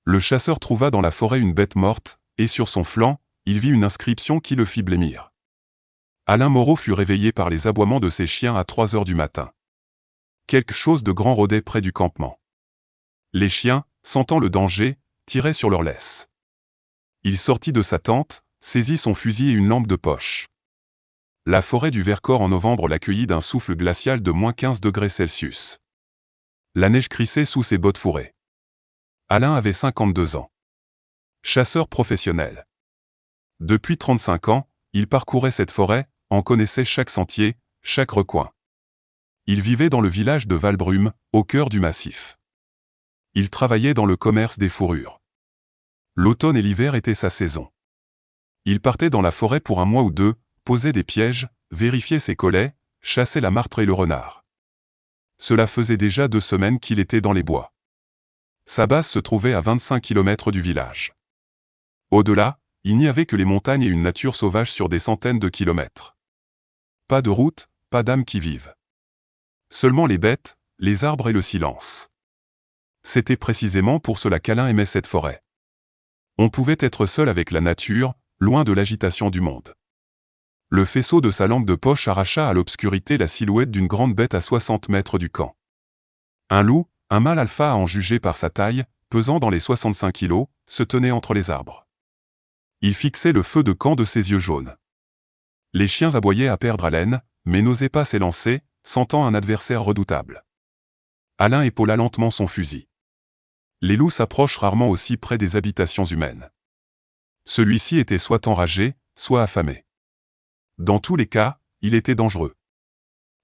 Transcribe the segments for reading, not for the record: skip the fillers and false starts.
Le chasseur trouva dans la forêt une bête morte, et sur son flanc, il vit une inscription qui le fit blêmir. Alain Moreau fut réveillé par les aboiements de ses chiens à 3 heures du matin. Quelque chose de grand rôdait près du campement. Les chiens, sentant le danger, tiraient sur leurs laisses. Il sortit de sa tente, saisit son fusil et une lampe de poche. La forêt du Vercors en novembre l'accueillit d'un souffle glacial de -15 degrés Celsius. La neige crissait sous ses bottes fourrées. Alain avait 52 ans. Chasseur professionnel. Depuis 35 ans, il parcourait cette forêt, en connaissait chaque sentier, chaque recoin. Il vivait dans le village de Valbrume, au cœur du massif. Il travaillait dans le commerce des fourrures. L'automne et l'hiver étaient sa saison. Il partait dans la forêt pour un mois ou deux, posait des pièges, vérifiait ses collets, chassait la martre et le renard. Cela faisait déjà 2 semaines qu'il était dans les bois. Sa base se trouvait à 25 km du village. Au-delà, il n'y avait que les montagnes et une nature sauvage sur des centaines de kilomètres. Pas de route, pas d'âme qui vive. Seulement les bêtes, les arbres et le silence. C'était précisément pour cela qu'Alain aimait cette forêt. On pouvait être seul avec la nature, loin de l'agitation du monde. Le faisceau de sa lampe de poche arracha à l'obscurité la silhouette d'une grande bête à 60 mètres du camp. Un loup, un mâle alpha à en juger par sa taille, pesant dans les 65 kilos, se tenait entre les arbres. Il fixait le feu de camp de ses yeux jaunes. Les chiens aboyaient à perdre haleine, mais n'osaient pas s'élancer, sentant un adversaire redoutable. Alain épaula lentement son fusil. Les loups s'approchent rarement aussi près des habitations humaines. Celui-ci était soit enragé, soit affamé. Dans tous les cas, il était dangereux.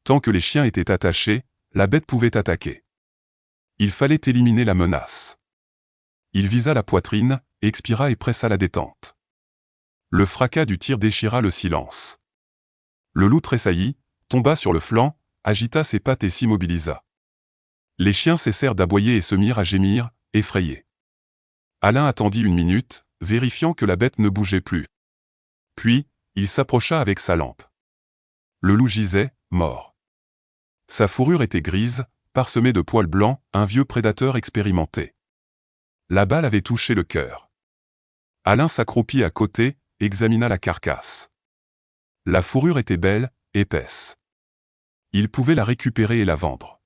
Tant que les chiens étaient attachés, la bête pouvait attaquer. Il fallait éliminer la menace. Il visa la poitrine, expira et pressa la détente. Le fracas du tir déchira le silence. Le loup tressaillit, tomba sur le flanc, agita ses pattes et s'immobilisa. Les chiens cessèrent d'aboyer et se mirent à gémir, effrayés. Alain attendit 1 minute, vérifiant que la bête ne bougeait plus. Puis, il s'approcha avec sa lampe. Le loup gisait, mort. Sa fourrure était grise, parsemée de poils blancs, un vieux prédateur expérimenté. La balle avait touché le cœur. Alain s'accroupit à côté, examina la carcasse. La fourrure était belle, épaisse. Il pouvait la récupérer et la vendre.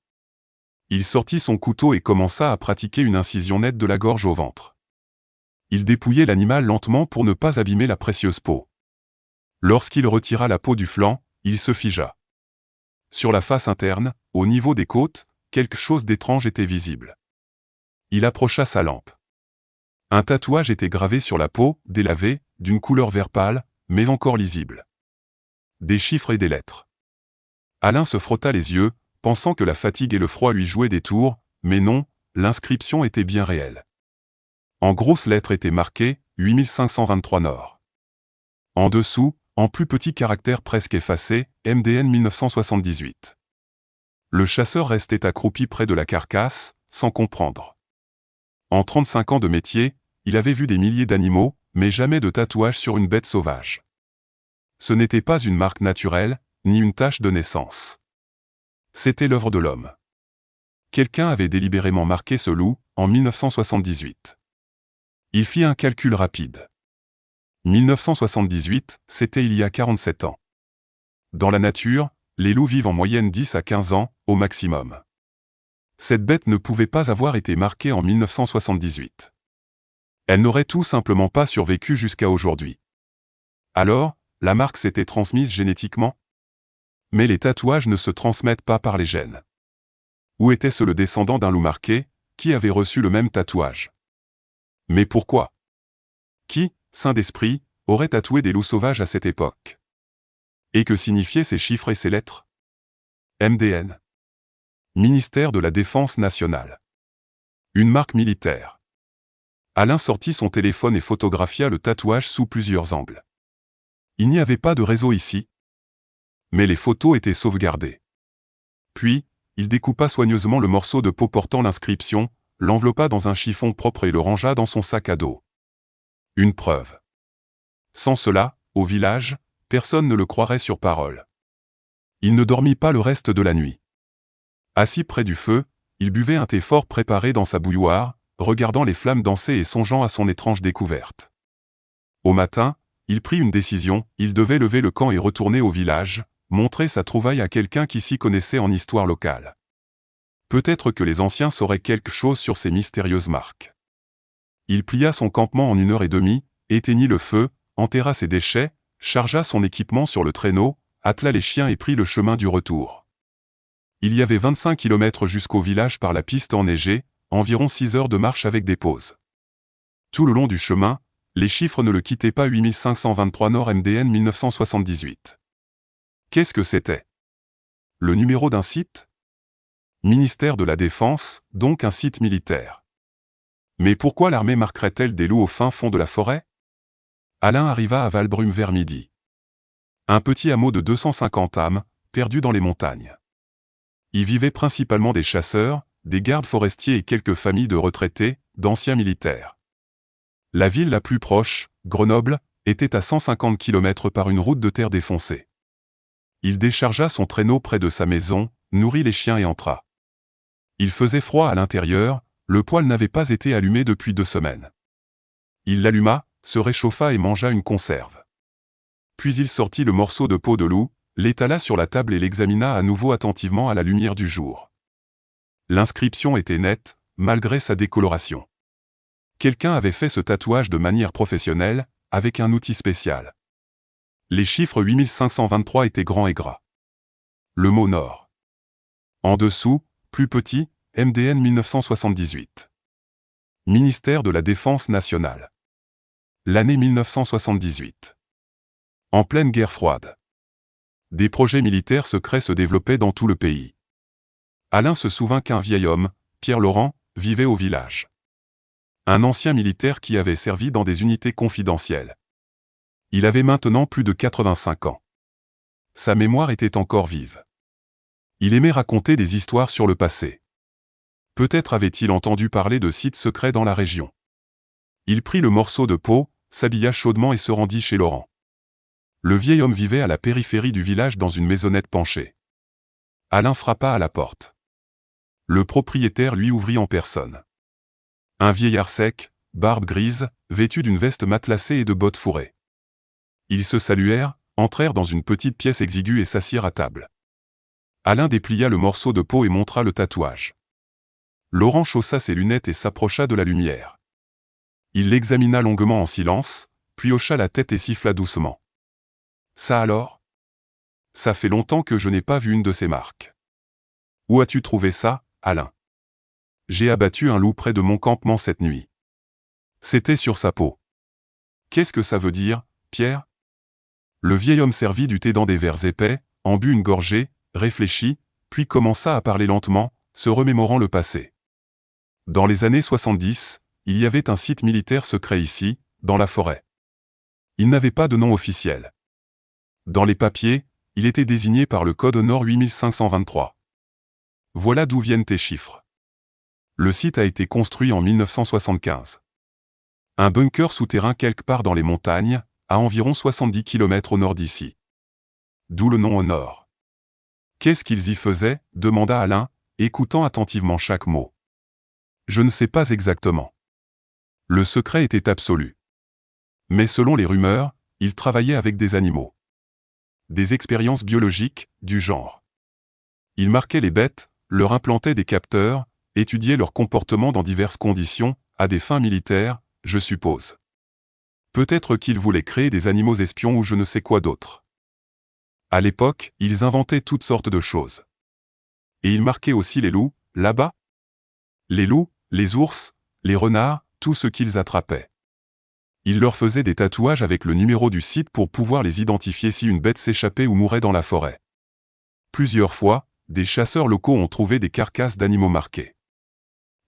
Il sortit son couteau et commença à pratiquer une incision nette de la gorge au ventre. Il dépouillait l'animal lentement pour ne pas abîmer la précieuse peau. Lorsqu'il retira la peau du flanc, il se figea. Sur la face interne, au niveau des côtes, quelque chose d'étrange était visible. Il approcha sa lampe. Un tatouage était gravé sur la peau, délavé, d'une couleur vert pâle, mais encore lisible. Des chiffres et des lettres. Alain se frotta les yeux, pensant que la fatigue et le froid lui jouaient des tours, mais non, l'inscription était bien réelle. En grosses lettres était marqué « 8523 Nord ». En dessous, en plus petits caractères presque effacés, MDN 1978. Le chasseur restait accroupi près de la carcasse, sans comprendre. En 35 ans de métier, il avait vu des milliers d'animaux, mais jamais de tatouage sur une bête sauvage. Ce n'était pas une marque naturelle, ni une tache de naissance. C'était l'œuvre de l'homme. Quelqu'un avait délibérément marqué ce loup, en 1978. Il fit un calcul rapide. 1978, c'était il y a 47 ans. Dans la nature, les loups vivent en moyenne 10 à 15 ans, au maximum. Cette bête ne pouvait pas avoir été marquée en 1978. Elle n'aurait tout simplement pas survécu jusqu'à aujourd'hui. Alors, la marque s'était transmise génétiquement? Mais les tatouages ne se transmettent pas par les gènes. Où était-ce le descendant d'un loup marqué, qui avait reçu le même tatouage? Mais pourquoi? Qui, saint d'esprit, aurait tatoué des loups sauvages à cette époque? Et que signifiaient ces chiffres et ces lettres? MDN. Ministère de la Défense nationale. Une marque militaire. Alain sortit son téléphone et photographia le tatouage sous plusieurs angles. Il n'y avait pas de réseau ici. Mais les photos étaient sauvegardées. Puis, il découpa soigneusement le morceau de peau portant l'inscription, l'enveloppa dans un chiffon propre et le rangea dans son sac à dos. Une preuve. Sans cela, au village, personne ne le croirait sur parole. Il ne dormit pas le reste de la nuit. Assis près du feu, il buvait un thé fort préparé dans sa bouilloire, regardant les flammes danser et songeant à son étrange découverte. Au matin, il prit une décision, il devait lever le camp et retourner au village, montrer sa trouvaille à quelqu'un qui s'y connaissait en histoire locale. Peut-être que les anciens sauraient quelque chose sur ces mystérieuses marques. Il plia son campement en 1h30, éteignit le feu, enterra ses déchets, chargea son équipement sur le traîneau, attela les chiens et prit le chemin du retour. Il y avait 25 km jusqu'au village par la piste enneigée, environ 6 heures de marche avec des pauses. Tout le long du chemin, les chiffres ne le quittaient pas. 8523 Nord MDN 1978. Qu'est-ce que c'était? Le numéro d'un site? Ministère de la Défense, donc un site militaire. Mais pourquoi l'armée marquerait-elle des loups au fin fond de la forêt? Alain arriva à Valbrume vers midi. Un petit hameau de 250 âmes, perdu dans les montagnes. Y vivaient principalement des chasseurs, des gardes forestiers et quelques familles de retraités, d'anciens militaires. La ville la plus proche, Grenoble, était à 150 km par une route de terre défoncée. Il déchargea son traîneau près de sa maison, nourrit les chiens et entra. Il faisait froid à l'intérieur, le poêle n'avait pas été allumé depuis 2 semaines. Il l'alluma, se réchauffa et mangea une conserve. Puis il sortit le morceau de peau de loup, l'étala sur la table et l'examina à nouveau attentivement à la lumière du jour. L'inscription était nette, malgré sa décoloration. Quelqu'un avait fait ce tatouage de manière professionnelle, avec un outil spécial. Les chiffres 8523 étaient grands et gras. Le mot Nord. En dessous, plus petit, MDN 1978. Ministère de la Défense nationale. L'année 1978. En pleine guerre froide. Des projets militaires secrets se développaient dans tout le pays. Alain se souvint qu'un vieil homme, Pierre Laurent, vivait au village. Un ancien militaire qui avait servi dans des unités confidentielles. Il avait maintenant plus de 85 ans. Sa mémoire était encore vive. Il aimait raconter des histoires sur le passé. Peut-être avait-il entendu parler de sites secrets dans la région. Il prit le morceau de peau, s'habilla chaudement et se rendit chez Laurent. Le vieil homme vivait à la périphérie du village dans une maisonnette penchée. Alain frappa à la porte. Le propriétaire lui ouvrit en personne. Un vieillard sec, barbe grise, vêtu d'une veste matelassée et de bottes fourrées. Ils se saluèrent, entrèrent dans une petite pièce exiguë et s'assirent à table. Alain déplia le morceau de peau et montra le tatouage. Laurent chaussa ses lunettes et s'approcha de la lumière. Il l'examina longuement en silence, puis hocha la tête et siffla doucement. « Ça alors? Ça fait longtemps que je n'ai pas vu une de ces marques. Où as-tu trouvé ça, Alain? J'ai abattu un loup près de mon campement cette nuit. C'était sur sa peau. Qu'est-ce que ça veut dire, Pierre? » Le vieil homme servit du thé dans des verres épais, en but une gorgée, réfléchit, puis commença à parler lentement, se remémorant le passé. Dans les années 70, il y avait un site militaire secret ici, dans la forêt. Il n'avait pas de nom officiel. Dans les papiers, il était désigné par le code Nord 8523. Voilà d'où viennent tes chiffres. Le site a été construit en 1975. Un bunker souterrain quelque part dans les montagnes, à environ 70 km au nord d'ici. D'où le nom au nord. Qu'est-ce qu'ils y faisaient? Demanda Alain, écoutant attentivement chaque mot. Je ne sais pas exactement. Le secret était absolu. Mais selon les rumeurs, ils travaillaient avec des animaux. Des expériences biologiques, du genre. Ils marquaient les bêtes, leur implantaient des capteurs, étudiaient leur comportement dans diverses conditions, à des fins militaires, je suppose. Peut-être qu'ils voulaient créer des animaux espions ou je ne sais quoi d'autre. À l'époque, ils inventaient toutes sortes de choses. Et ils marquaient aussi les loups, là-bas. Les loups, les ours, les renards, tout ce qu'ils attrapaient. Ils leur faisaient des tatouages avec le numéro du site pour pouvoir les identifier si une bête s'échappait ou mourait dans la forêt. Plusieurs fois, des chasseurs locaux ont trouvé des carcasses d'animaux marqués.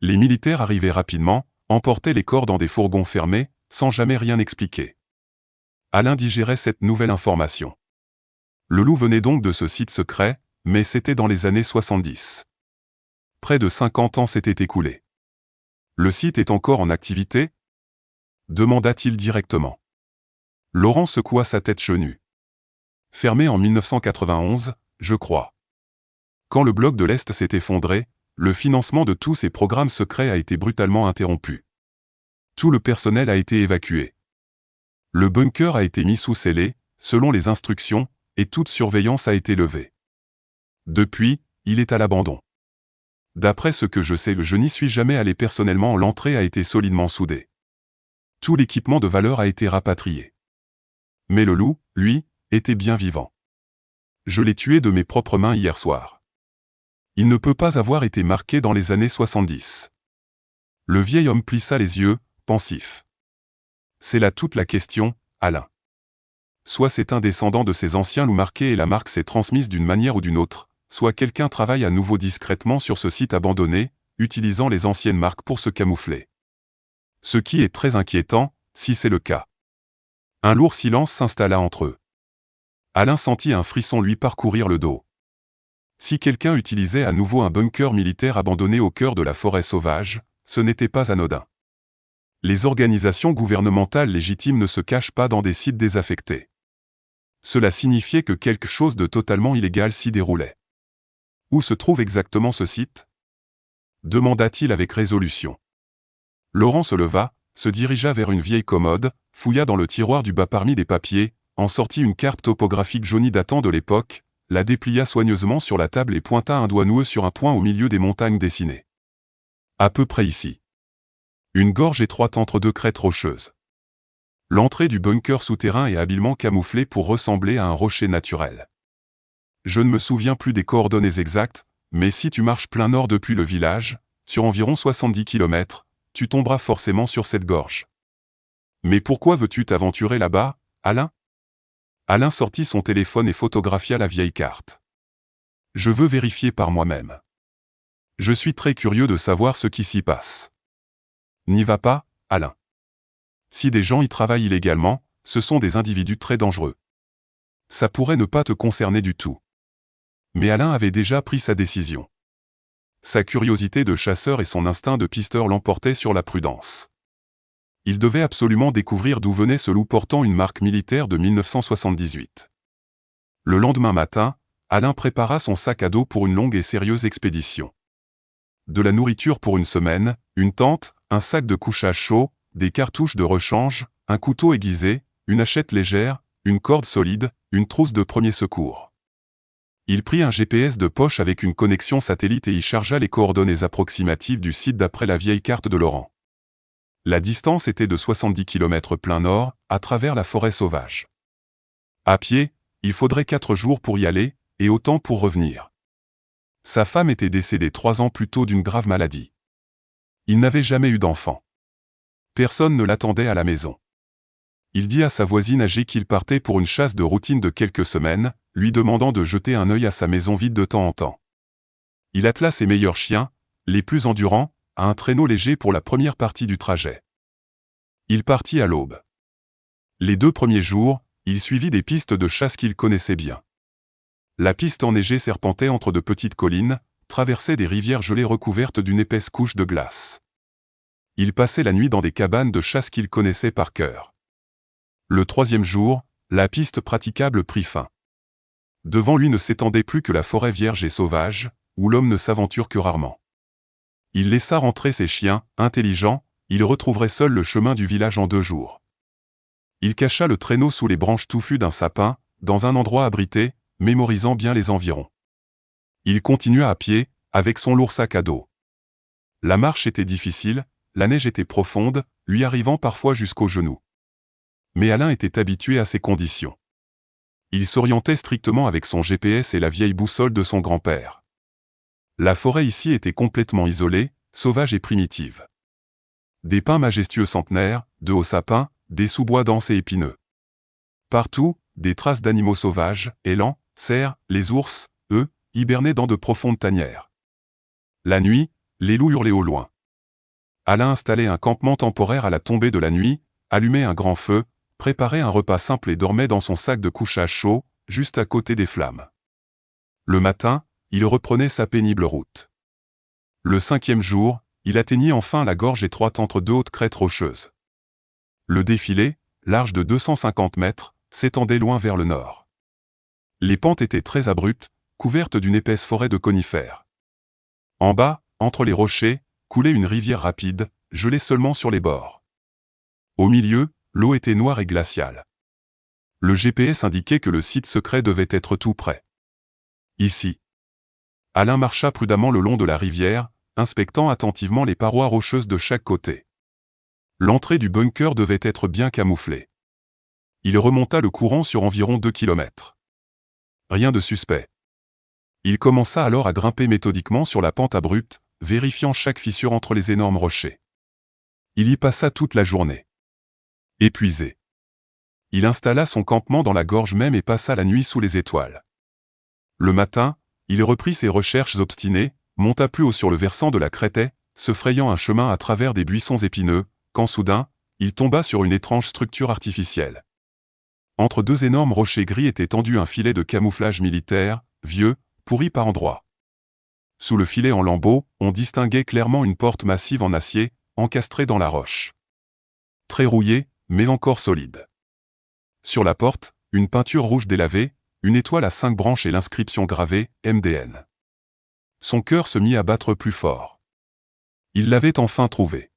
Les militaires arrivaient rapidement, emportaient les corps dans des fourgons fermés, sans jamais rien expliquer. Alain digérait cette nouvelle information. Le loup venait donc de ce site secret, mais c'était dans les années 70. Près de 50 ans s'étaient écoulés. Le site est encore en activité? Demanda-t-il directement. Laurent secoua sa tête chenue. Fermé en 1991, je crois. Quand le bloc de l'Est s'est effondré, le financement de tous ces programmes secrets a été brutalement interrompu. Tout le personnel a été évacué. Le bunker a été mis sous scellé, selon les instructions, et toute surveillance a été levée. Depuis, il est à l'abandon. D'après ce que je sais, je n'y suis jamais allé personnellement, l'entrée a été solidement soudée. Tout l'équipement de valeur a été rapatrié. Mais le loup, lui, était bien vivant. Je l'ai tué de mes propres mains hier soir. Il ne peut pas avoir été marqué dans les années 70. Le vieil homme plissa les yeux, pensif. C'est là toute la question, Alain. Soit c'est un descendant de ces anciens loups marqués et la marque s'est transmise d'une manière ou d'une autre, soit quelqu'un travaille à nouveau discrètement sur ce site abandonné, utilisant les anciennes marques pour se camoufler. Ce qui est très inquiétant, si c'est le cas. Un lourd silence s'installa entre eux. Alain sentit un frisson lui parcourir le dos. Si quelqu'un utilisait à nouveau un bunker militaire abandonné au cœur de la forêt sauvage, ce n'était pas anodin. Les organisations gouvernementales légitimes ne se cachent pas dans des sites désaffectés. Cela signifiait que quelque chose de totalement illégal s'y déroulait. Où se trouve exactement ce site ? Demanda-t-il avec résolution. Laurent se leva, se dirigea vers une vieille commode, fouilla dans le tiroir du bas parmi des papiers, en sortit une carte topographique jaunie datant de l'époque, la déplia soigneusement sur la table et pointa un doigt noueux sur un point au milieu des montagnes dessinées. À peu près ici. Une gorge étroite entre deux crêtes rocheuses. L'entrée du bunker souterrain est habilement camouflée pour ressembler à un rocher naturel. Je ne me souviens plus des coordonnées exactes, mais si tu marches plein nord depuis le village, sur environ 70 km, tu tomberas forcément sur cette gorge. Mais pourquoi veux-tu t'aventurer là-bas, Alain ? Alain sortit son téléphone et photographia la vieille carte. Je veux vérifier par moi-même. Je suis très curieux de savoir ce qui s'y passe. N'y va pas, Alain. Si des gens y travaillent illégalement, ce sont des individus très dangereux. Ça pourrait ne pas te concerner du tout. Mais Alain avait déjà pris sa décision. Sa curiosité de chasseur et son instinct de pisteur l'emportaient sur la prudence. Il devait absolument découvrir d'où venait ce loup portant une marque militaire de 1978. Le lendemain matin, Alain prépara son sac à dos pour une longue et sérieuse expédition. De la nourriture pour une semaine, une tente, un sac de couchage chaud, des cartouches de rechange, un couteau aiguisé, une hachette légère, une corde solide, une trousse de premier secours. Il prit un GPS de poche avec une connexion satellite et y chargea les coordonnées approximatives du site d'après la vieille carte de Laurent. La distance était de 70 km plein nord, à travers la forêt sauvage. À pied, il faudrait 4 jours pour y aller, et autant pour revenir. Sa femme était décédée 3 ans plus tôt d'une grave maladie. Il n'avait jamais eu d'enfant. Personne ne l'attendait à la maison. Il dit à sa voisine âgée qu'il partait pour une chasse de routine de quelques semaines, lui demandant de jeter un œil à sa maison vide de temps en temps. Il attela ses meilleurs chiens, les plus endurants, à un traîneau léger pour la première partie du trajet. Il partit à l'aube. Les 2 premiers jours, il suivit des pistes de chasse qu'il connaissait bien. La piste enneigée serpentait entre de petites collines, traversait des rivières gelées recouvertes d'une épaisse couche de glace. Il passait la nuit dans des cabanes de chasse qu'il connaissait par cœur. Le 3e jour, la piste praticable prit fin. Devant lui ne s'étendait plus que la forêt vierge et sauvage, où l'homme ne s'aventure que rarement. Il laissa rentrer ses chiens, intelligents, il retrouverait seul le chemin du village en 2 jours. Il cacha le traîneau sous les branches touffues d'un sapin, dans un endroit abrité, mémorisant bien les environs. Il continua à pied, avec son lourd sac à dos. La marche était difficile, la neige était profonde, lui arrivant parfois jusqu'aux genoux. Mais Alain était habitué à ces conditions. Il s'orientait strictement avec son GPS et la vieille boussole de son grand-père. La forêt ici était complètement isolée, sauvage et primitive. Des pins majestueux centenaires, de hauts sapins, des sous-bois denses et épineux. Partout, des traces d'animaux sauvages, élans, cerfs, les ours, eux, hibernaient dans de profondes tanières. La nuit, les loups hurlaient au loin. Alain installait un campement temporaire à la tombée de la nuit, allumait un grand feu, préparait un repas simple et dormait dans son sac de couchage chaud, juste à côté des flammes. Le matin, il reprenait sa pénible route. Le 5e jour, il atteignit enfin la gorge étroite entre 2 hautes crêtes rocheuses. Le défilé, large de 250 mètres, s'étendait loin vers le nord. Les pentes étaient très abruptes, couvertes d'une épaisse forêt de conifères. En bas, entre les rochers, coulait une rivière rapide, gelée seulement sur les bords. Au milieu, l'eau était noire et glaciale. Le GPS indiquait que le site secret devait être tout près. Ici. Alain marcha prudemment le long de la rivière, inspectant attentivement les parois rocheuses de chaque côté. L'entrée du bunker devait être bien camouflée. Il remonta le courant sur environ 2 kilomètres. Rien de suspect. Il commença alors à grimper méthodiquement sur la pente abrupte, vérifiant chaque fissure entre les énormes rochers. Il y passa toute la journée. Épuisé. Il installa son campement dans la gorge même et passa la nuit sous les étoiles. Le matin, il reprit ses recherches obstinées, monta plus haut sur le versant de la crête, se frayant un chemin à travers des buissons épineux, quand soudain, il tomba sur une étrange structure artificielle. Entre deux énormes rochers gris était tendu un filet de camouflage militaire, vieux, pourri par endroits. Sous le filet en lambeaux, on distinguait clairement une porte massive en acier, encastrée dans la roche. Très rouillée, mais encore solide. Sur la porte, une peinture rouge délavée, une étoile à 5 branches et l'inscription gravée « MDN ». Son cœur se mit à battre plus fort. Il l'avait enfin trouvé.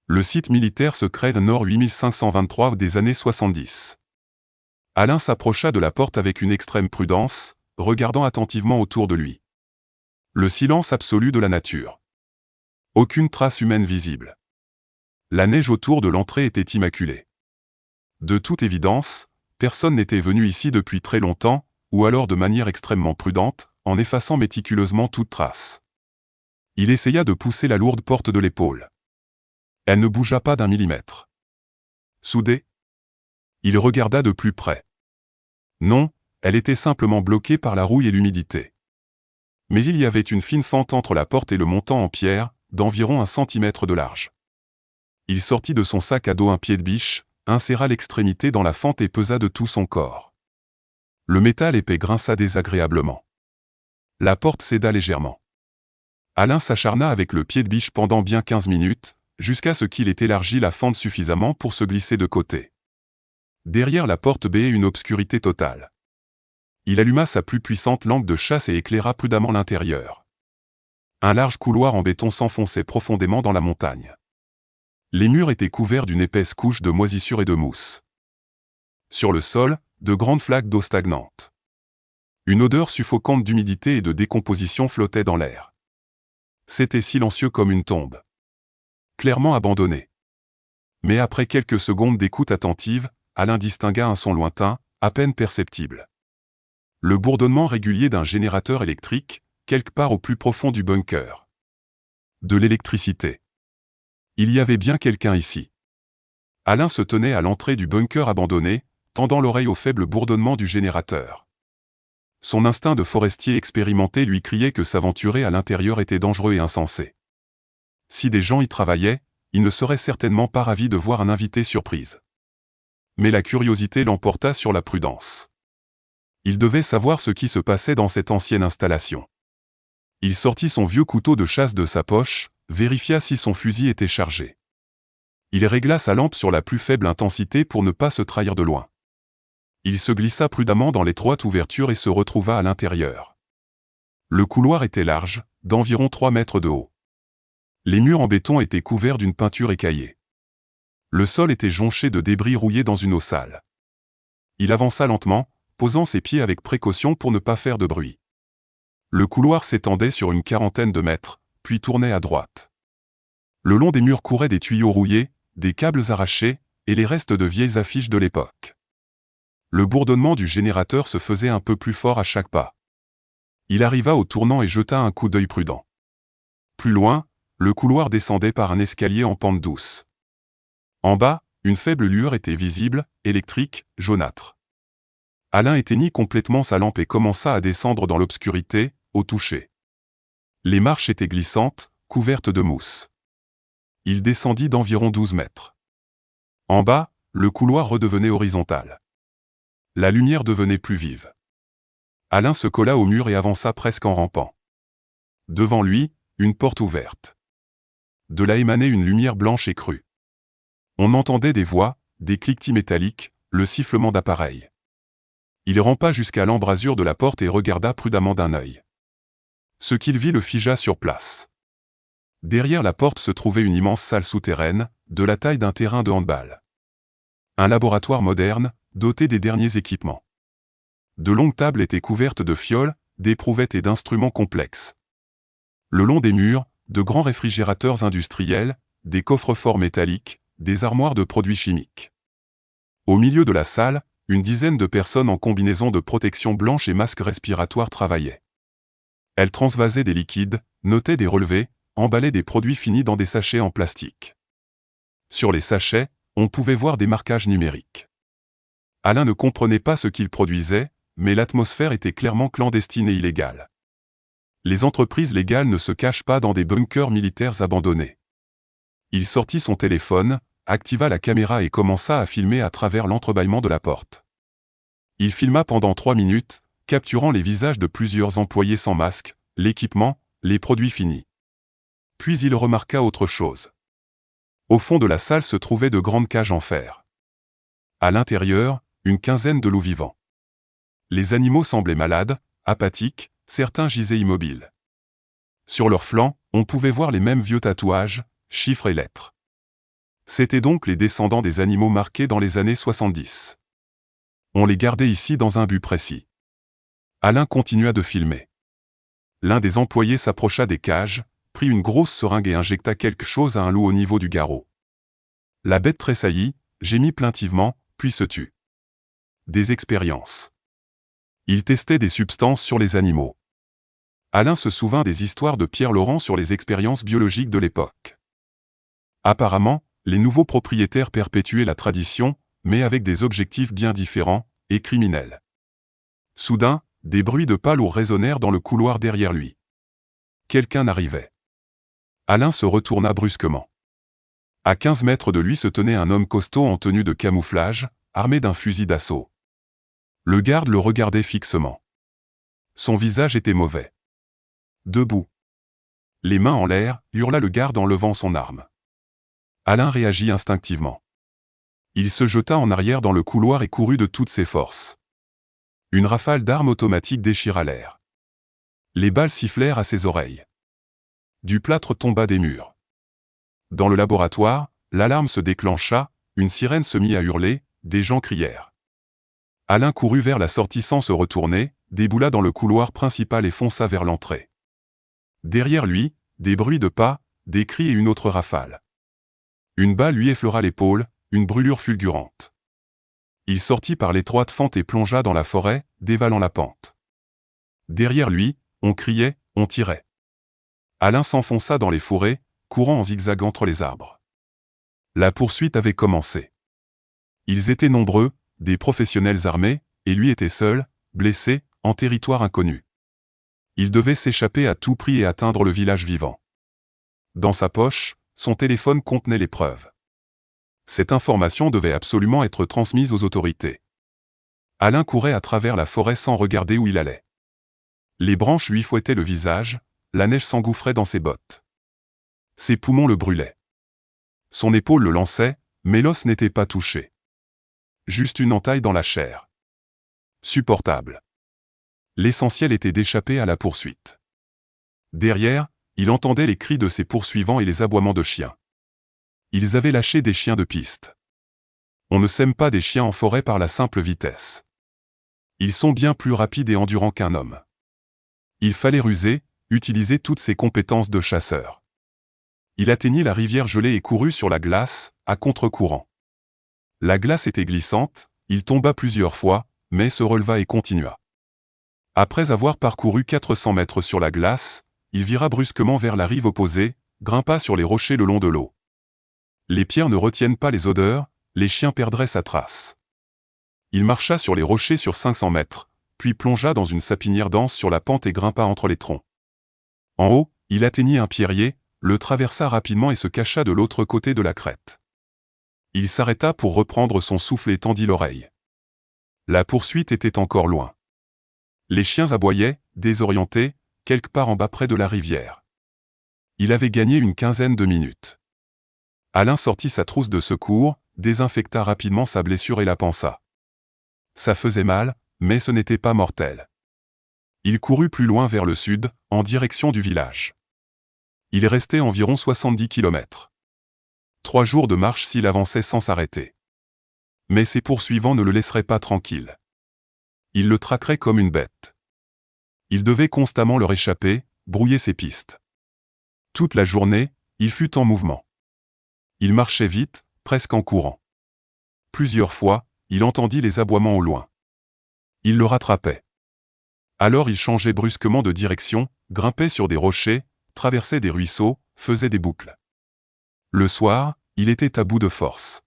Le site militaire secret Nord 8523 des années 70. Alain s'approcha de la porte avec une extrême prudence, regardant attentivement autour de lui. Le silence absolu de la nature. Aucune trace humaine visible. La neige autour de l'entrée était immaculée. De toute évidence, personne n'était venu ici depuis très longtemps, ou alors de manière extrêmement prudente, en effaçant méticuleusement toute trace. Il essaya de pousser la lourde porte de l'épaule. Elle ne bougea pas d'un millimètre. Soudé. Il regarda de plus près. Non, elle était simplement bloquée par la rouille et l'humidité. Mais il y avait une fine fente entre la porte et le montant en pierre, d'environ 1 centimètre de large. Il sortit de son sac à dos un pied de biche, inséra l'extrémité dans la fente et pesa de tout son corps. Le métal épais grinça désagréablement. La porte céda légèrement. Alain s'acharna avec le pied de biche pendant bien 15 minutes, jusqu'à ce qu'il ait élargi la fente suffisamment pour se glisser de côté. Derrière la porte béait une obscurité totale. Il alluma sa plus puissante lampe de chasse et éclaira prudemment l'intérieur. Un large couloir en béton s'enfonçait profondément dans la montagne. Les murs étaient couverts d'une épaisse couche de moisissure et de mousse. Sur le sol, de grandes flaques d'eau stagnante. Une odeur suffocante d'humidité et de décomposition flottait dans l'air. C'était silencieux comme une tombe. Clairement abandonné. Mais après quelques secondes d'écoute attentive, Alain distingua un son lointain, à peine perceptible. Le bourdonnement régulier d'un générateur électrique, quelque part au plus profond du bunker. De l'électricité. Il y avait bien quelqu'un ici. Alain se tenait à l'entrée du bunker abandonné, tendant l'oreille au faible bourdonnement du générateur. Son instinct de forestier expérimenté lui criait que s'aventurer à l'intérieur était dangereux et insensé. Si des gens y travaillaient, il ne serait certainement pas ravi de voir un invité surprise. Mais la curiosité l'emporta sur la prudence. Il devait savoir ce qui se passait dans cette ancienne installation. Il sortit son vieux couteau de chasse de sa poche, vérifia si son fusil était chargé. Il régla sa lampe sur la plus faible intensité pour ne pas se trahir de loin. Il se glissa prudemment dans l'étroite ouverture et se retrouva à l'intérieur. Le couloir était large, d'environ 3 mètres de haut. Les murs en béton étaient couverts d'une peinture écaillée. Le sol était jonché de débris rouillés dans une eau sale. Il avança lentement, posant ses pieds avec précaution pour ne pas faire de bruit. Le couloir s'étendait sur une 40aine de mètres, puis tournait à droite. Le long des murs couraient des tuyaux rouillés, des câbles arrachés, et les restes de vieilles affiches de l'époque. Le bourdonnement du générateur se faisait un peu plus fort à chaque pas. Il arriva au tournant et jeta un coup d'œil prudent. Plus loin, le couloir descendait par un escalier en pente douce. En bas, une faible lueur était visible, électrique, jaunâtre. Alain éteignit complètement sa lampe et commença à descendre dans l'obscurité, au toucher. Les marches étaient glissantes, couvertes de mousse. Il descendit d'environ 12 mètres. En bas, le couloir redevenait horizontal. La lumière devenait plus vive. Alain se colla au mur et avança presque en rampant. Devant lui, une porte ouverte. De là émanait une lumière blanche et crue. On entendait des voix, des cliquetis métalliques, le sifflement d'appareils. Il rampa jusqu'à l'embrasure de la porte et regarda prudemment d'un œil. Ce qu'il vit le figea sur place. Derrière la porte se trouvait une immense salle souterraine, de la taille d'un terrain de handball. Un laboratoire moderne, doté des derniers équipements. De longues tables étaient couvertes de fioles, d'éprouvettes et d'instruments complexes. Le long des murs, de grands réfrigérateurs industriels, des coffres-forts métalliques, des armoires de produits chimiques. Au milieu de la salle, une dizaine de personnes en combinaison de protection blanche et masques respiratoires travaillaient. Elles transvasaient des liquides, notaient des relevés, emballaient des produits finis dans des sachets en plastique. Sur les sachets, on pouvait voir des marquages numériques. Alain ne comprenait pas ce qu'ils produisaient, mais l'atmosphère était clairement clandestine et illégale. Les entreprises légales ne se cachent pas dans des bunkers militaires abandonnés. Il sortit son téléphone, activa la caméra et commença à filmer à travers l'entrebâillement de la porte. Il filma pendant 3 minutes, capturant les visages de plusieurs employés sans masque, l'équipement, les produits finis. Puis il remarqua autre chose. Au fond de la salle se trouvaient de grandes cages en fer. À l'intérieur, une quinzaine de loups vivants. Les animaux semblaient malades, apathiques, certains gisaient immobiles. Sur leurs flancs, on pouvait voir les mêmes vieux tatouages, chiffres et lettres. C'étaient donc les descendants des animaux marqués dans les années 70. On les gardait ici dans un but précis. Alain continua de filmer. L'un des employés s'approcha des cages, prit une grosse seringue et injecta quelque chose à un loup au niveau du garrot. La bête tressaillit, gémit plaintivement, puis se tut. Des expériences. Il testait des substances sur les animaux. Alain se souvint des histoires de Pierre Laurent sur les expériences biologiques de l'époque. Apparemment, les nouveaux propriétaires perpétuaient la tradition, mais avec des objectifs bien différents, et criminels. Soudain, des bruits de pas lourds résonnèrent dans le couloir derrière lui. Quelqu'un arrivait. Alain se retourna brusquement. À 15 mètres de lui se tenait un homme costaud en tenue de camouflage, armé d'un fusil d'assaut. Le garde le regardait fixement. Son visage était mauvais. Debout. Les mains en l'air, hurla le garde en levant son arme. Alain réagit instinctivement. Il se jeta en arrière dans le couloir et courut de toutes ses forces. Une rafale d'armes automatiques déchira l'air. Les balles sifflèrent à ses oreilles. Du plâtre tomba des murs. Dans le laboratoire, l'alarme se déclencha, une sirène se mit à hurler, des gens crièrent. Alain courut vers la sortie sans se retourner, déboula dans le couloir principal et fonça vers l'entrée. Derrière lui, des bruits de pas, des cris et une autre rafale. Une balle lui effleura l'épaule, une brûlure fulgurante. Il sortit par l'étroite fente et plongea dans la forêt, dévalant la pente. Derrière lui, on criait, on tirait. Alain s'enfonça dans les fourrés, courant en zigzag entre les arbres. La poursuite avait commencé. Ils étaient nombreux, des professionnels armés, et lui était seul, blessé, en territoire inconnu. Il devait s'échapper à tout prix et atteindre le village vivant. Dans sa poche, son téléphone contenait les preuves. Cette information devait absolument être transmise aux autorités. Alain courait à travers la forêt sans regarder où il allait. Les branches lui fouettaient le visage, la neige s'engouffrait dans ses bottes. Ses poumons le brûlaient. Son épaule le lançait, mais l'os n'était pas touché. Juste une entaille dans la chair. Supportable. L'essentiel était d'échapper à la poursuite. Derrière, il entendait les cris de ses poursuivants et les aboiements de chiens. Ils avaient lâché des chiens de piste. On ne sème pas des chiens en forêt par la simple vitesse. Ils sont bien plus rapides et endurants qu'un homme. Il fallait ruser, utiliser toutes ses compétences de chasseur. Il atteignit la rivière gelée et courut sur la glace, à contre-courant. La glace était glissante, il tomba plusieurs fois, mais se releva et continua. Après avoir parcouru 400 mètres sur la glace, il vira brusquement vers la rive opposée, grimpa sur les rochers le long de l'eau. Les pierres ne retiennent pas les odeurs, les chiens perdraient sa trace. Il marcha sur les rochers sur 500 mètres, puis plongea dans une sapinière dense sur la pente et grimpa entre les troncs. En haut, il atteignit un pierrier, le traversa rapidement et se cacha de l'autre côté de la crête. Il s'arrêta pour reprendre son souffle et tendit l'oreille. La poursuite était encore loin. Les chiens aboyaient, désorientés, quelque part en bas près de la rivière. Il avait gagné une quinzaine de minutes. Alain sortit sa trousse de secours, désinfecta rapidement sa blessure et la pansa. Ça faisait mal, mais ce n'était pas mortel. Il courut plus loin vers le sud, en direction du village. Il restait environ 70 km. 3 jours de marche s'il avançait sans s'arrêter. Mais ses poursuivants ne le laisseraient pas tranquille. Ils le traqueraient comme une bête. Il devait constamment leur échapper, brouiller ses pistes. Toute la journée, il fut en mouvement. Il marchait vite, presque en courant. Plusieurs fois, il entendit les aboiements au loin. Il le rattrapait. Alors il changeait brusquement de direction, grimpait sur des rochers, traversait des ruisseaux, faisait des boucles. Le soir, il était à bout de force.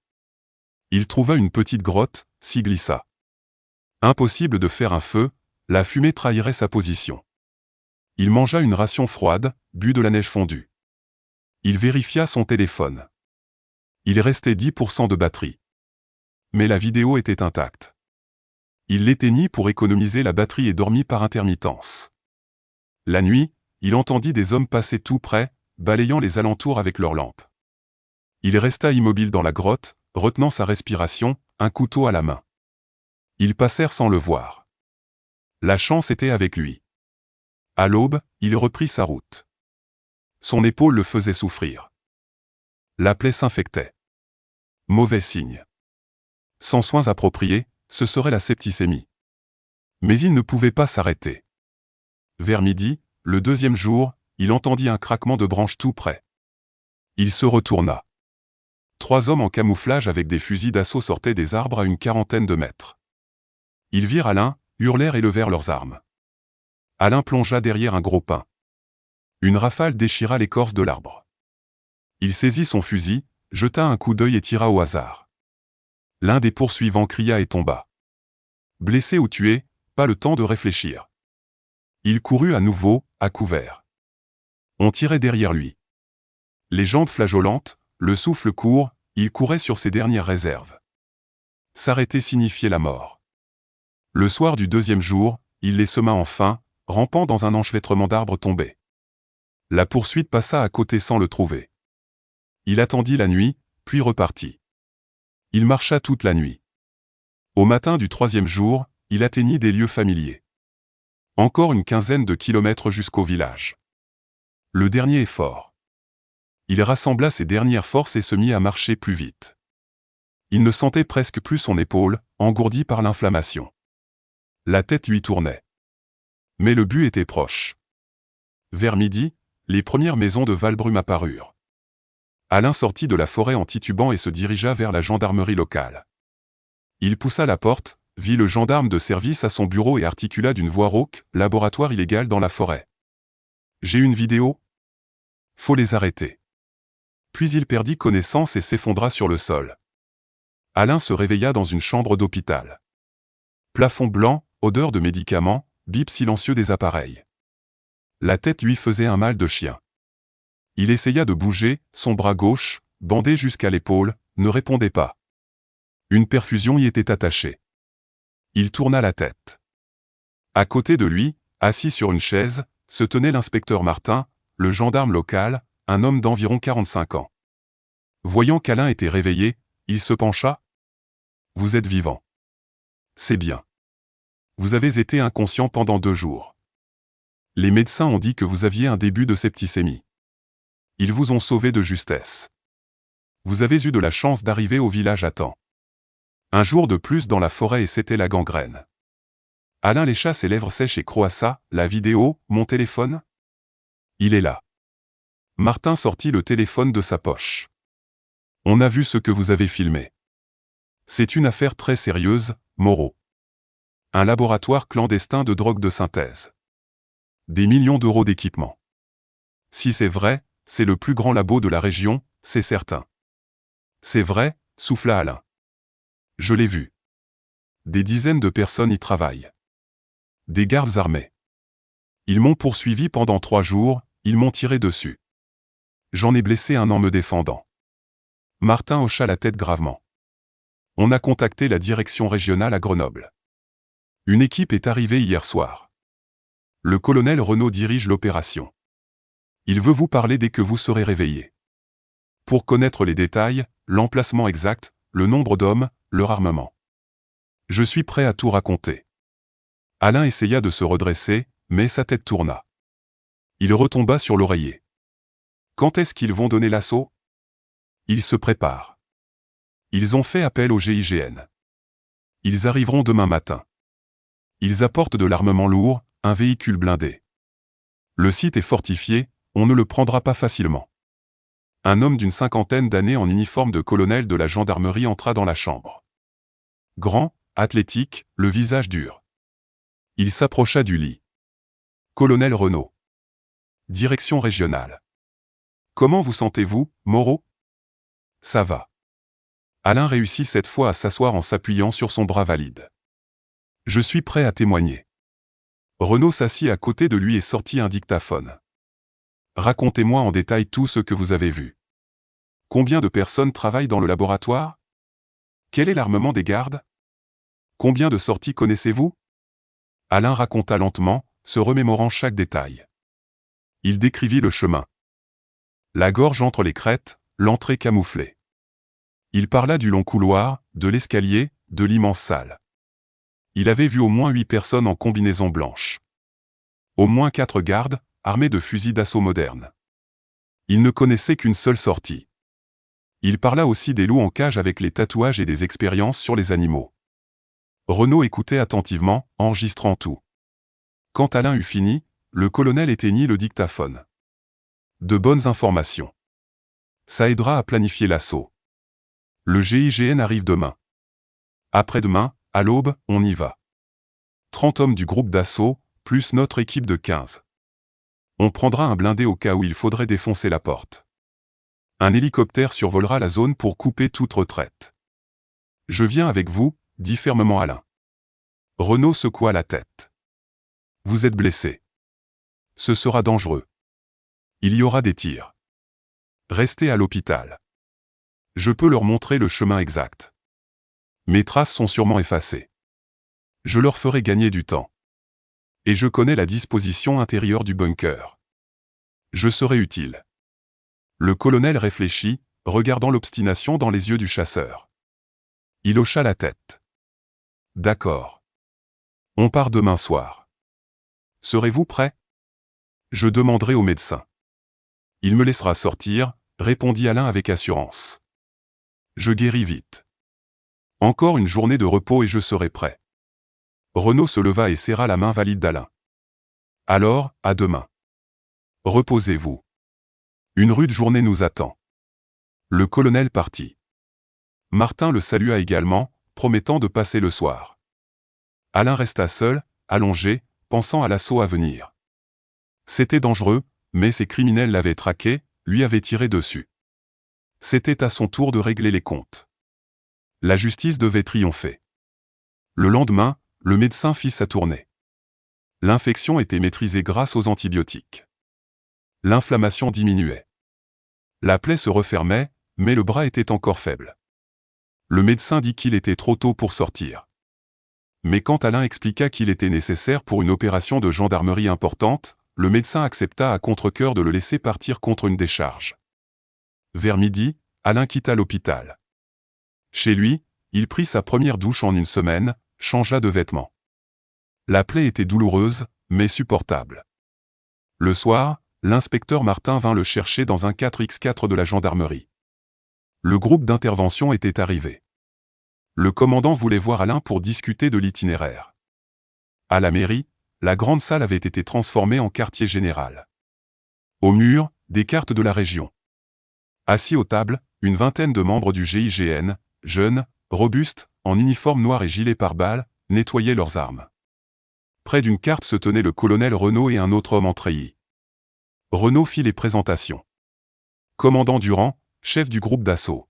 Il trouva une petite grotte, s'y glissa. Impossible de faire un feu, la fumée trahirait sa position. Il mangea une ration froide, but de la neige fondue. Il vérifia son téléphone. Il restait 10% de batterie. Mais la vidéo était intacte. Il l'éteignit pour économiser la batterie et dormit par intermittence. La nuit, il entendit des hommes passer tout près, balayant les alentours avec leurs lampes. Il resta immobile dans la grotte, retenant sa respiration, un couteau à la main. Ils passèrent sans le voir. La chance était avec lui. À l'aube, il reprit sa route. Son épaule le faisait souffrir. La plaie s'infectait. Mauvais signe. Sans soins appropriés, ce serait la septicémie. Mais il ne pouvait pas s'arrêter. Vers midi, le deuxième jour, il entendit un craquement de branches tout près. Il se retourna. 3 hommes en camouflage avec des fusils d'assaut sortaient des arbres à une quarantaine de mètres. Ils virent Alain, hurlèrent et levèrent leurs armes. Alain plongea derrière un gros pin. Une rafale déchira l'écorce de l'arbre. Il saisit son fusil, jeta un coup d'œil et tira au hasard. L'un des poursuivants cria et tomba. Blessé ou tué, pas le temps de réfléchir. Il courut à nouveau, à couvert. On tirait derrière lui. Les jambes flageolantes, le souffle court, il courait sur ses dernières réserves. S'arrêter signifiait la mort. Le soir du deuxième jour, il les sema enfin, rampant dans un enchevêtrement d'arbres tombés. La poursuite passa à côté sans le trouver. Il attendit la nuit, puis repartit. Il marcha toute la nuit. Au matin du troisième jour, il atteignit des lieux familiers. Encore une quinzaine de kilomètres jusqu'au village. Le dernier effort. Il rassembla ses dernières forces et se mit à marcher plus vite. Il ne sentait presque plus son épaule, engourdie par l'inflammation. La tête lui tournait. Mais le but était proche. Vers midi, les premières maisons de Valbrume apparurent. Alain sortit de la forêt en titubant et se dirigea vers la gendarmerie locale. Il poussa la porte, vit le gendarme de service à son bureau et articula d'une voix rauque, « Laboratoire illégal dans la forêt. J'ai une vidéo. Faut les arrêter. » Puis il perdit connaissance et s'effondra sur le sol. Alain se réveilla dans une chambre d'hôpital. Plafond blanc, odeur de médicaments, bip silencieux des appareils. La tête lui faisait un mal de chien. Il essaya de bouger, son bras gauche, bandé jusqu'à l'épaule, ne répondait pas. Une perfusion y était attachée. Il tourna la tête. À côté de lui, assis sur une chaise, se tenait l'inspecteur Martin, le gendarme local, un homme d'environ 45 ans. Voyant qu'Alain était réveillé, il se pencha. « Vous êtes vivant. C'est bien. Vous avez été inconscient pendant 2 jours. Les médecins ont dit que vous aviez un début de septicémie. Ils vous ont sauvé de justesse. Vous avez eu de la chance d'arriver au village à temps. Un jour de plus dans la forêt et c'était la gangrène. » Alain lécha ses lèvres sèches et croassa, « La vidéo, mon téléphone ? Il est là. » Martin sortit le téléphone de sa poche. « On a vu ce que vous avez filmé. C'est une affaire très sérieuse, Moreau. Un laboratoire clandestin de drogue de synthèse. Des millions d'euros d'équipement. Si c'est vrai, c'est le plus grand labo de la région, c'est certain. » « C'est vrai, » souffla Alain. « Je l'ai vu. Des dizaines de personnes y travaillent. Des gardes armés. Ils m'ont poursuivi pendant 3 jours, ils m'ont tiré dessus. J'en ai blessé un en me défendant. » Martin hocha la tête gravement. « On a contacté la direction régionale à Grenoble. Une équipe est arrivée hier soir. Le colonel Renaud dirige l'opération. Il veut vous parler dès que vous serez réveillé. Pour connaître les détails, l'emplacement exact, le nombre d'hommes, leur armement. Je suis prêt à tout raconter. » Alain essaya de se redresser, mais sa tête tourna. Il retomba sur l'oreiller. Quand est-ce qu'ils vont donner l'assaut? Ils se préparent. Ils ont fait appel au GIGN. Ils arriveront demain matin. Ils apportent de l'armement lourd, un véhicule blindé. Le site est fortifié, on ne le prendra pas facilement. Un homme d'une cinquantaine d'années en uniforme de colonel de la gendarmerie entra dans la chambre. Grand, athlétique, le visage dur. Il s'approcha du lit. Colonel Renaud. Direction régionale. Comment vous sentez-vous, Moreau? Ça va. Alain réussit cette fois à s'asseoir en s'appuyant sur son bras valide. Je suis prêt à témoigner. Renaud s'assit à côté de lui et sortit un dictaphone. Racontez-moi en détail tout ce que vous avez vu. Combien de personnes travaillent dans le laboratoire? Quel est l'armement des gardes? Combien de sorties connaissez-vous? Alain raconta lentement, se remémorant chaque détail. Il décrivit le chemin. La gorge entre les crêtes, l'entrée camouflée. Il parla du long couloir, de l'escalier, de l'immense salle. Il avait vu au moins 8 personnes en combinaison blanche. Au moins 4 gardes, armés de fusils d'assaut modernes. Il ne connaissait qu'une seule sortie. Il parla aussi des loups en cage avec les tatouages et des expériences sur les animaux. Renaud écoutait attentivement, enregistrant tout. Quand Alain eut fini, le colonel éteignit le dictaphone. De bonnes informations. Ça aidera à planifier l'assaut. Le GIGN arrive demain. Après-demain, à l'aube, on y va. 30 hommes du groupe d'assaut, plus notre équipe de 15. On prendra un blindé au cas où il faudrait défoncer la porte. Un hélicoptère survolera la zone pour couper toute retraite. Je viens avec vous, dit fermement Alain. Renaud secoua la tête. Vous êtes blessé. Ce sera dangereux. Il y aura des tirs. Restez à l'hôpital. Je peux leur montrer le chemin exact. Mes traces sont sûrement effacées. Je leur ferai gagner du temps. Et je connais la disposition intérieure du bunker. Je serai utile. Le colonel réfléchit, regardant l'obstination dans les yeux du chasseur. Il hocha la tête. D'accord. On part demain soir. Serez-vous prêt? Je demanderai au médecin. Il me laissera sortir, répondit Alain avec assurance. Je guéris vite. Encore une journée de repos et je serai prêt. Renaud se leva et serra la main valide d'Alain. Alors, à demain. Reposez-vous. Une rude journée nous attend. Le colonel partit. Martin le salua également, promettant de passer le soir. Alain resta seul, allongé, pensant à l'assaut à venir. C'était dangereux, mais ces criminels l'avaient traqué, lui avaient tiré dessus. C'était à son tour de régler les comptes. La justice devait triompher. Le lendemain, le médecin fit sa tournée. L'infection était maîtrisée grâce aux antibiotiques. L'inflammation diminuait. La plaie se refermait, mais le bras était encore faible. Le médecin dit qu'il était trop tôt pour sortir. Mais quand Alain expliqua qu'il était nécessaire pour une opération de gendarmerie importante, le médecin accepta à contre-cœur de le laisser partir contre une décharge. Vers midi, Alain quitta l'hôpital. Chez lui, il prit sa première douche en une semaine, changea de vêtements. La plaie était douloureuse, mais supportable. Le soir, l'inspecteur Martin vint le chercher dans un 4x4 de la gendarmerie. Le groupe d'intervention était arrivé. Le commandant voulait voir Alain pour discuter de l'itinéraire. À la mairie, la grande salle avait été transformée en quartier général. Au mur, des cartes de la région. Assis aux tables, une vingtaine de membres du GIGN, jeunes, robustes, en uniforme noir et gilet pare-balles, nettoyaient leurs armes. Près d'une carte se tenait le colonel Renaud et un autre homme en treillis. Renaud fit les présentations. Commandant Durand, chef du groupe d'assaut.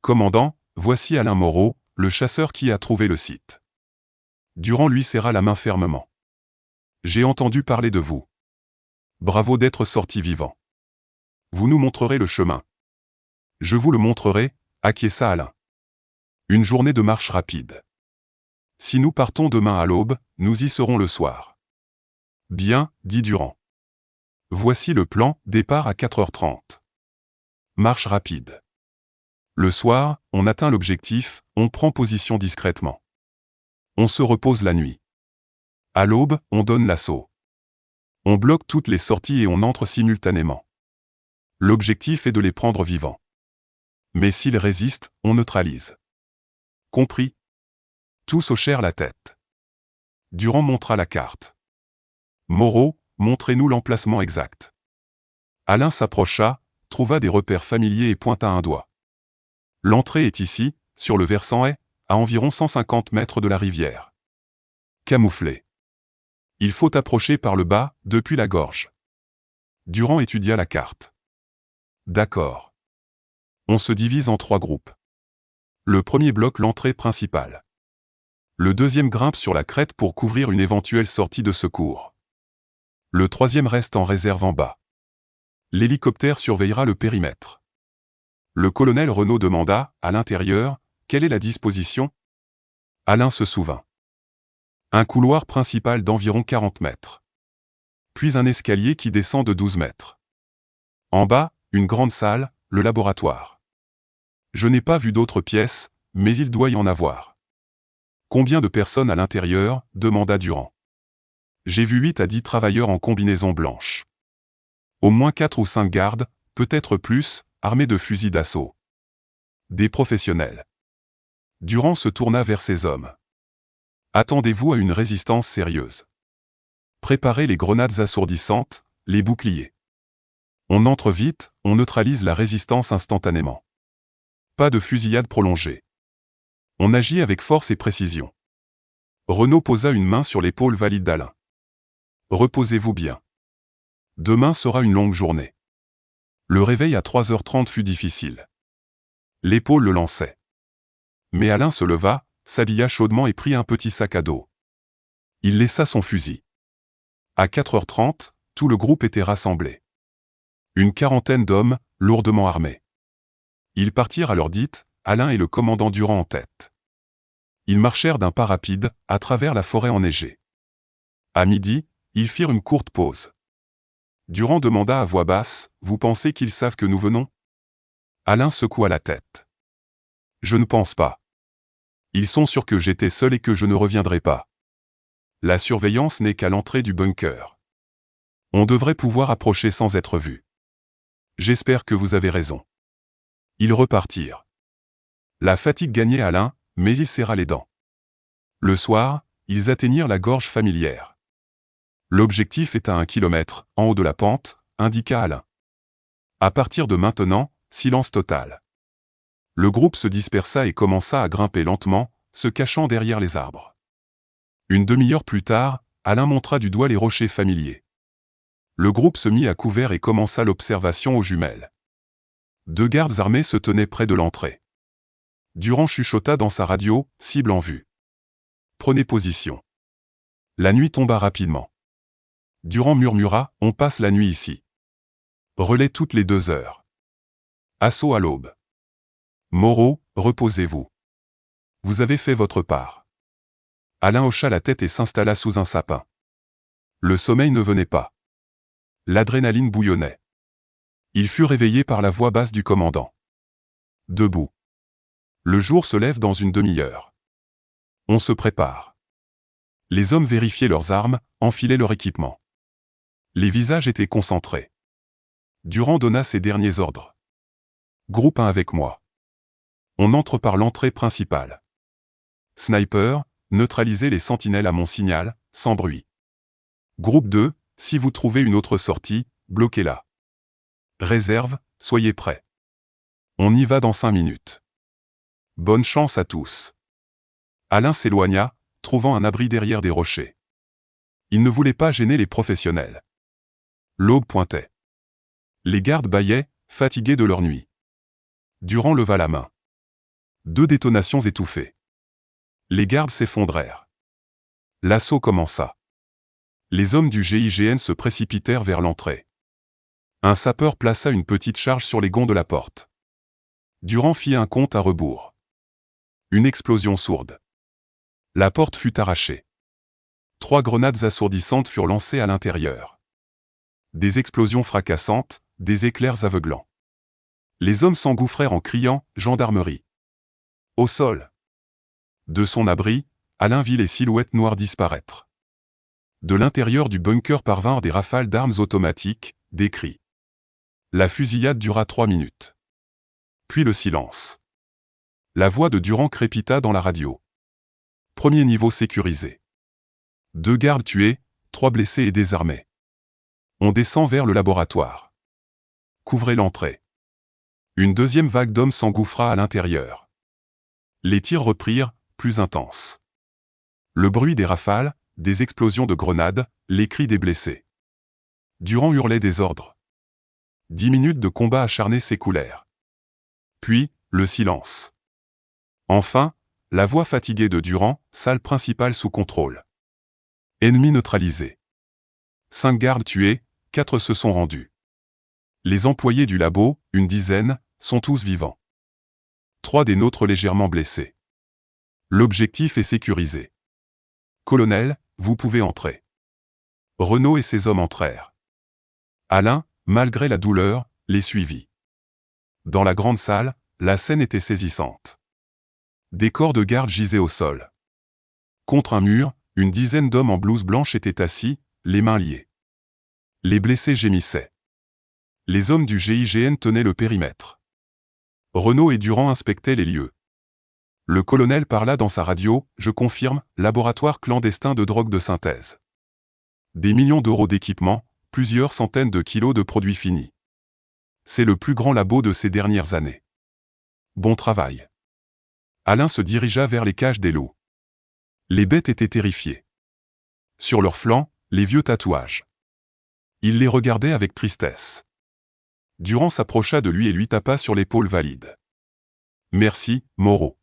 Commandant, voici Alain Moreau, le chasseur qui a trouvé le site. Durand lui serra la main fermement. J'ai entendu parler de vous. Bravo d'être sorti vivant. Vous nous montrerez le chemin. Je vous le montrerai, acquiesça Alain. Une journée de marche rapide. Si nous partons demain à l'aube, nous y serons le soir. Bien, dit Durand. Voici le plan, départ à 4h30. Marche rapide. Le soir, on atteint l'objectif, on prend position discrètement. On se repose la nuit. À l'aube, on donne l'assaut. On bloque toutes les sorties et on entre simultanément. L'objectif est de les prendre vivants. Mais s'ils résistent, on neutralise. Compris. Tous hochèrent la tête. Durand montra la carte. Moreau, montrez-nous l'emplacement exact. Alain s'approcha, trouva des repères familiers et pointa un doigt. L'entrée est ici, sur le versant est, à environ 150 mètres de la rivière. Camouflé. Il faut approcher par le bas, depuis la gorge. Durand étudia la carte. D'accord. On se divise en 3 groupes. Le premier bloque l'entrée principale. Le deuxième grimpe sur la crête pour couvrir une éventuelle sortie de secours. Le troisième reste en réserve en bas. L'hélicoptère surveillera le périmètre. Le colonel Renaud demanda, à l'intérieur, quelle est la disposition ? Alain se souvint. Un couloir principal d'environ 40 mètres. Puis un escalier qui descend de 12 mètres. En bas, une grande salle, le laboratoire. Je n'ai pas vu d'autres pièces, mais il doit y en avoir. Combien de personnes à l'intérieur ? Demanda Durand. J'ai vu 8 à 10 travailleurs en combinaison blanche. Au moins 4 ou 5 gardes, peut-être plus, armés de fusils d'assaut. Des professionnels. Durand se tourna vers ses hommes. Attendez-vous à une résistance sérieuse. Préparez les grenades assourdissantes, les boucliers. On entre vite, on neutralise la résistance instantanément. Pas de fusillade prolongée. On agit avec force et précision. Renaud posa une main sur l'épaule valide d'Alain. Reposez-vous bien. Demain sera une longue journée. Le réveil à 3h30 fut difficile. L'épaule le lançait. Mais Alain se leva, s'habilla chaudement et prit un petit sac à dos. Il laissa son fusil. À 4h30, tout le groupe était rassemblé. Une quarantaine d'hommes, lourdement armés. Ils partirent à l'heure dite, Alain et le commandant Durand en tête. Ils marchèrent d'un pas rapide, à travers la forêt enneigée. À midi, ils firent une courte pause. Durand demanda à voix basse, « Vous pensez qu'ils savent que nous venons ?» Alain secoua la tête. « Je ne pense pas. Ils sont sûrs que j'étais seul et que je ne reviendrai pas. La surveillance n'est qu'à l'entrée du bunker. On devrait pouvoir approcher sans être vu. J'espère que vous avez raison. » Ils repartirent. La fatigue gagnait Alain, mais il serra les dents. Le soir, ils atteignirent la gorge familière. L'objectif est à 1 kilomètre, en haut de la pente, indiqua Alain. À partir de maintenant, silence total. Le groupe se dispersa et commença à grimper lentement, se cachant derrière les arbres. Une demi-heure plus tard, Alain montra du doigt les rochers familiers. Le groupe se mit à couvert et commença l'observation aux jumelles. 2 gardes armés se tenaient près de l'entrée. Durand chuchota dans sa radio, cible en vue. Prenez position. La nuit tomba rapidement. Durand murmura, on passe la nuit ici. Relais toutes les 2 heures. Assaut à l'aube. Moreau, reposez-vous. Vous avez fait votre part. Alain hocha la tête et s'installa sous un sapin. Le sommeil ne venait pas. L'adrénaline bouillonnait. Il fut réveillé par la voix basse du commandant. Debout. Le jour se lève dans une demi-heure. On se prépare. Les hommes vérifiaient leurs armes, enfilaient leur équipement. Les visages étaient concentrés. Durand donna ses derniers ordres. Groupe 1 avec moi. On entre par l'entrée principale. Sniper, neutralisez les sentinelles à mon signal, sans bruit. Groupe 2, si vous trouvez une autre sortie, bloquez-la. Réserve, soyez prêts. On y va dans 5 minutes. Bonne chance à tous. Alain s'éloigna, trouvant un abri derrière des rochers. Il ne voulait pas gêner les professionnels. L'aube pointait. Les gardes bâillaient, fatigués de leur nuit. Durand leva la main. 2 détonations étouffées. Les gardes s'effondrèrent. L'assaut commença. Les hommes du GIGN se précipitèrent vers l'entrée. Un sapeur plaça une petite charge sur les gonds de la porte. Durand fit un compte à rebours. Une explosion sourde. La porte fut arrachée. 3 grenades assourdissantes furent lancées à l'intérieur. Des explosions fracassantes, des éclairs aveuglants. Les hommes s'engouffrèrent en criant « Gendarmerie !» Au sol. De son abri, Alain vit les silhouettes noires disparaître. De l'intérieur du bunker parvinrent des rafales d'armes automatiques, des cris. La fusillade dura 3 minutes. Puis le silence. La voix de Durand crépita dans la radio. Premier niveau sécurisé. 2 gardes tués, 3 blessés et désarmés. On descend vers le laboratoire. Couvrez l'entrée. Une deuxième vague d'hommes s'engouffra à l'intérieur. Les tirs reprirent, plus intenses. Le bruit des rafales, des explosions de grenades, les cris des blessés. Durand hurlait des ordres. 10 minutes de combat acharné s'écoulèrent. Puis, le silence. Enfin, la voix fatiguée de Durand, salle principale sous contrôle. Ennemi neutralisé. 5 gardes tués, 4 se sont rendus. Les employés du labo, une dizaine, sont tous vivants. 3 des nôtres légèrement blessés. L'objectif est sécurisé. Colonel, vous pouvez entrer. Renaud et ses hommes entrèrent. Alain, malgré la douleur, les suivit. Dans la grande salle, la scène était saisissante. Des corps de garde gisaient au sol. Contre un mur, une dizaine d'hommes en blouse blanche étaient assis, les mains liées. Les blessés gémissaient. Les hommes du GIGN tenaient le périmètre. Renaud et Durand inspectaient les lieux. Le colonel parla dans sa radio, je confirme, laboratoire clandestin de drogue de synthèse. Des millions d'euros d'équipement, plusieurs centaines de kilos de produits finis. C'est le plus grand labo de ces dernières années. Bon travail. Alain se dirigea vers les cages des loups. Les bêtes étaient terrifiées. Sur leurs flancs, les vieux tatouages. Il les regardait avec tristesse. Durand s'approcha de lui et lui tapa sur l'épaule valide. Merci, Moreau.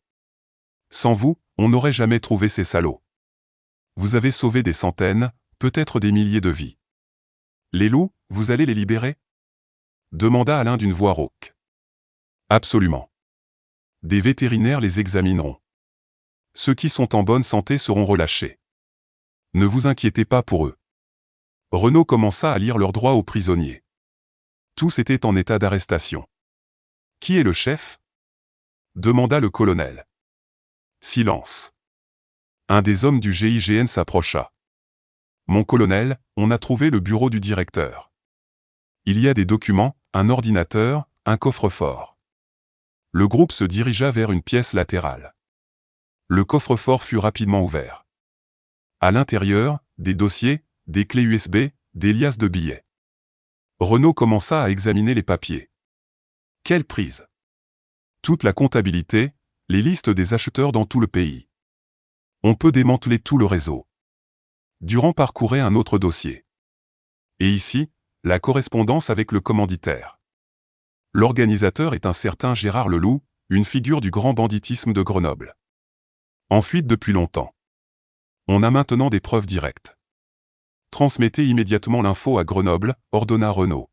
Sans vous, on n'aurait jamais trouvé ces salauds. Vous avez sauvé des centaines, peut-être des milliers de vies. Les loups, vous allez les libérer ? Demanda Alain d'une voix rauque. Absolument. Des vétérinaires les examineront. Ceux qui sont en bonne santé seront relâchés. Ne vous inquiétez pas pour eux. Renaud commença à lire leurs droits aux prisonniers. Tous étaient en état d'arrestation. Qui est le chef ? Demanda le colonel. Silence. Un des hommes du GIGN s'approcha. Mon colonel, on a trouvé le bureau du directeur. Il y a des documents, un ordinateur, un coffre-fort. Le groupe se dirigea vers une pièce latérale. Le coffre-fort fut rapidement ouvert. À l'intérieur, des dossiers, des clés USB, des liasses de billets. Renaud commença à examiner les papiers. Quelle prise! Toute la comptabilité, les listes des acheteurs dans tout le pays. On peut démanteler tout le réseau. Durand parcourait un autre dossier. Et ici, la correspondance avec le commanditaire. L'organisateur est un certain Gérard Leloup, une figure du grand banditisme de Grenoble. En fuite depuis longtemps. On a maintenant des preuves directes. Transmettez immédiatement l'info à Grenoble, ordonna Renaud.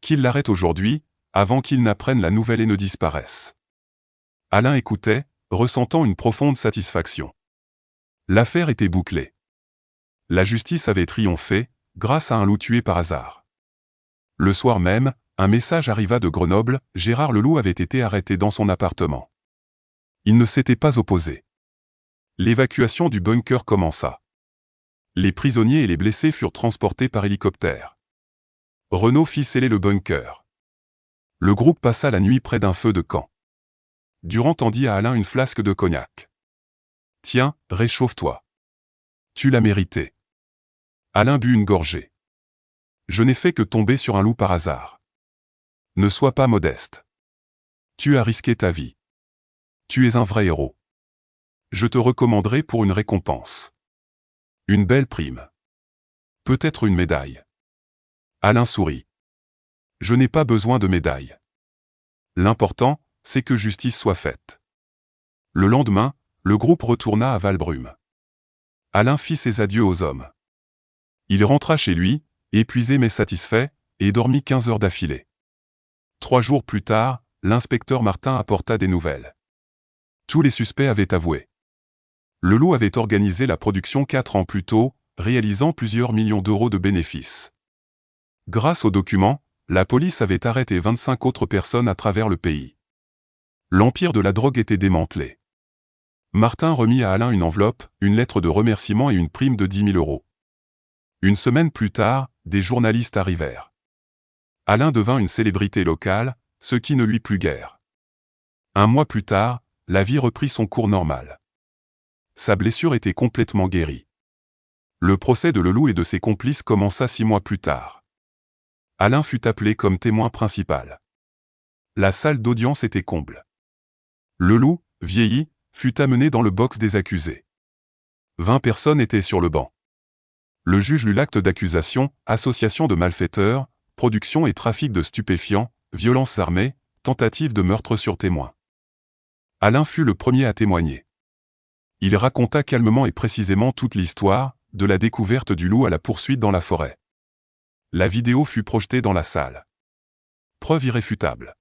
Qu'il l'arrête aujourd'hui, avant qu'il n'apprenne la nouvelle et ne disparaisse. Alain écoutait, ressentant une profonde satisfaction. L'affaire était bouclée. La justice avait triomphé, grâce à un loup tué par hasard. Le soir même, un message arriva de Grenoble, Gérard Leloup avait été arrêté dans son appartement. Il ne s'était pas opposé. L'évacuation du bunker commença. Les prisonniers et les blessés furent transportés par hélicoptère. Renaud fit sceller le bunker. Le groupe passa la nuit près d'un feu de camp. Durand tendit à Alain une flasque de cognac. « Tiens, réchauffe-toi. Tu l'as mérité. » Alain but une gorgée. « Je n'ai fait que tomber sur un loup par hasard. Ne sois pas modeste. Tu as risqué ta vie. Tu es un vrai héros. Je te recommanderai pour une récompense. Une belle prime. Peut-être une médaille. » Alain sourit. « Je n'ai pas besoin de médaille. L'important, c'est que justice soit faite. » Le lendemain, le groupe retourna à Valbrume. Alain fit ses adieux aux hommes. Il rentra chez lui, épuisé mais satisfait, et dormit 15 heures d'affilée. 3 jours plus tard, l'inspecteur Martin apporta des nouvelles. Tous les suspects avaient avoué. Leloup avait organisé la production 4 ans plus tôt, réalisant plusieurs millions d'euros de bénéfices. Grâce aux documents, la police avait arrêté 25 autres personnes à travers le pays. L'empire de la drogue était démantelé. Martin remit à Alain une enveloppe, une lettre de remerciement et une prime de 10 000 euros. Une semaine plus tard, des journalistes arrivèrent. Alain devint une célébrité locale, ce qui ne lui plut guère. Un mois plus tard, la vie reprit son cours normal. Sa blessure était complètement guérie. Le procès de Leloup et de ses complices commença 6 mois plus tard. Alain fut appelé comme témoin principal. La salle d'audience était comble. Leloup, vieilli, fut amené dans le box des accusés. 20 personnes étaient sur le banc. Le juge lut l'acte d'accusation, association de malfaiteurs, production et trafic de stupéfiants, violences armées, tentative de meurtre sur témoin. Alain fut le premier à témoigner. Il raconta calmement et précisément toute l'histoire, de la découverte du loup à la poursuite dans la forêt. La vidéo fut projetée dans la salle. Preuve irréfutable.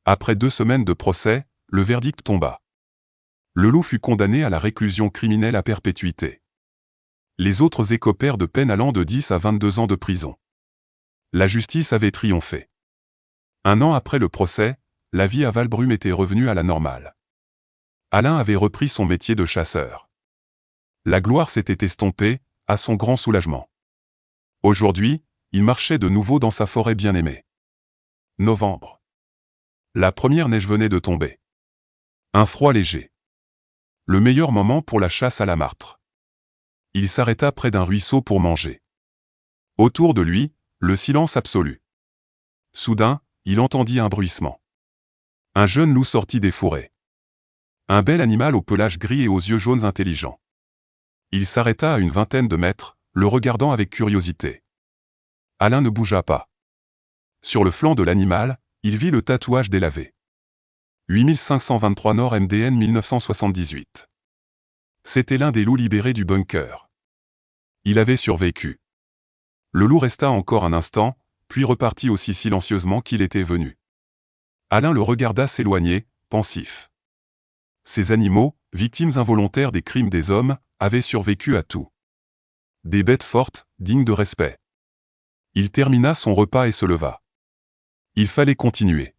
Après 2 semaines de procès, le verdict tomba. Leloup fut condamné à la réclusion criminelle à perpétuité. Les autres écopèrent de peines allant de 10 à 22 ans de prison. La justice avait triomphé. 1 an après le procès, la vie à Valbrume était revenue à la normale. Alain avait repris son métier de chasseur. La gloire s'était estompée, à son grand soulagement. Aujourd'hui, il marchait de nouveau dans sa forêt bien-aimée. Novembre. La première neige venait de tomber. Un froid léger. Le meilleur moment pour la chasse à la martre. Il s'arrêta près d'un ruisseau pour manger. Autour de lui, le silence absolu. Soudain, il entendit un bruissement. Un jeune loup sortit des fourrés. Un bel animal au pelage gris et aux yeux jaunes intelligents. Il s'arrêta à une vingtaine de mètres, le regardant avec curiosité. Alain ne bougea pas. Sur le flanc de l'animal, il vit le tatouage délavé. 8523 Nord MDN 1978. C'était l'un des loups libérés du bunker. Il avait survécu. Le loup resta encore un instant, puis repartit aussi silencieusement qu'il était venu. Alain le regarda s'éloigner, pensif. Ces animaux, victimes involontaires des crimes des hommes, avaient survécu à tout. Des bêtes fortes, dignes de respect. Il termina son repas et se leva. Il fallait continuer.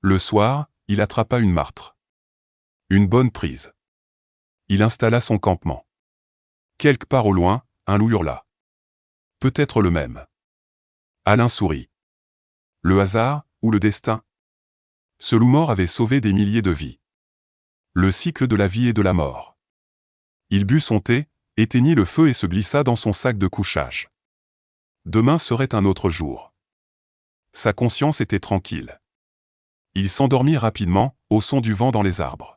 Le soir, il attrapa une martre. Une bonne prise. Il installa son campement. Quelque part au loin, un loup hurla. Peut-être le même. Alain sourit. Le hasard, ou le destin? Ce loup mort avait sauvé des milliers de vies. Le cycle de la vie et de la mort. Il but son thé, éteignit le feu et se glissa dans son sac de couchage. Demain serait un autre jour. Sa conscience était tranquille. Il s'endormit rapidement, au son du vent dans les arbres.